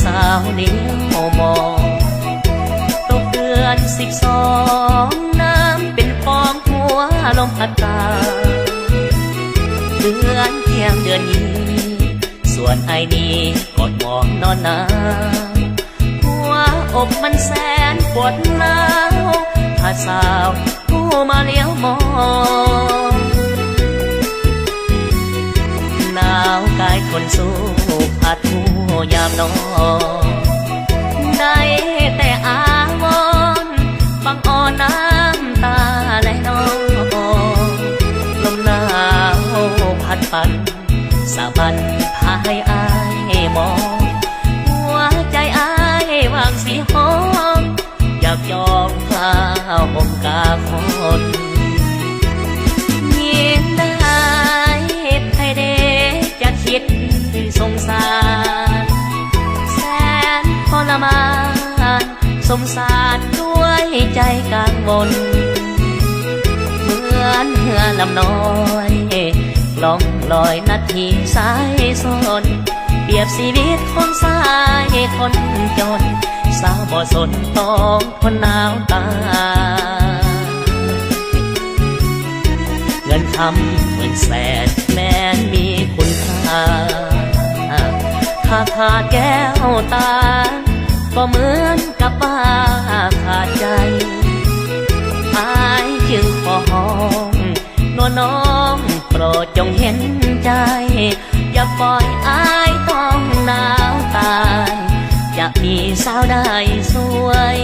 สาวเลี้ยวมองตกเดือน12น้ำเป็นฟองหัวลมพัดตาเดือนเที่ยงเดือนนี้ส่วนไอ้นี้กอดมองนอนหนาวหัวอกมันแสนปวดร้าวถ้าสาวผู้มาเลี้ยวมองหนาวกายคนสู้พัดหูยามนอนได้แต่อาวรณ์บังอ่อนน้ำตาไหลนองลมหนาวพัดปั่นสะบันพาให้อายมองหัวใจอายว่างสีหอมอยากยอมคลาวอมกาคนยิ่งได้ให้เด็กจะคิดสงสารแสนทรมานสมสารด้วยใจกังวลเหมือนเรือลำน้อยล่องลอยนาทีสายสนเปรียบชีวิตคนสายคนจนสาวบ่สนต้องคนหนาวตาเงินคำเงินแสนแม้นมีคุณค่าถ้าขาดแก้วตาก็เหมือนกับบ้าขาดใจอายจึงขอห้องนวลน้องโปรดจงเห็นใจอย่าปล่อยอายต้องหนาวตายจะมีสาวได้สวย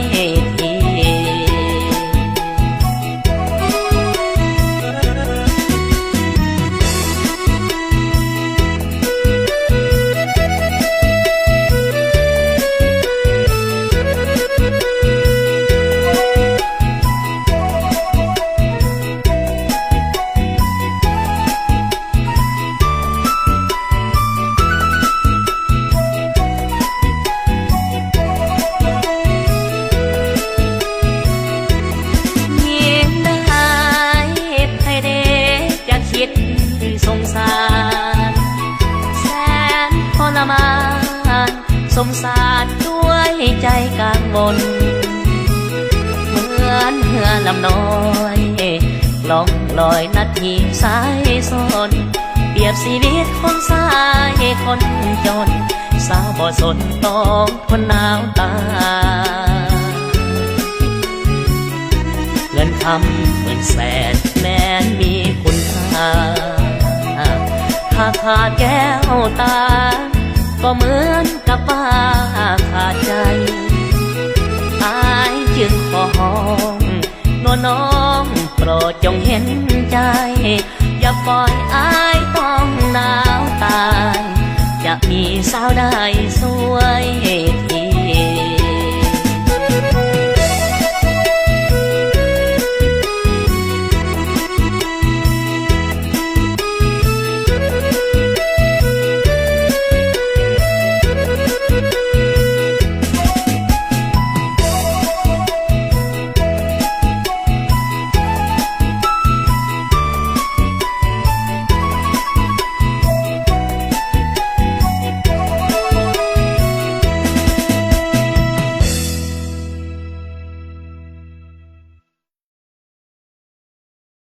ทีสงสารแสนทรมานสมสารด้วยใจกังวลเหมือนเรือลำน้อยล่องลอยนาทีสายสนเปรียบชีวิตคนสายคนจนสาวบ่สนต้องคนหนาวตาเงินคำเหมือนแสนแม้นมีคุณค่าถ้าขาดแก้วตาก็เหมือนกับบ้าขาดใจอายจึงขอห้องนวลน้องโปรดจงเห็นใจอย่าปล่อยอายต้องหนาวตายจะมีสาวได้สวย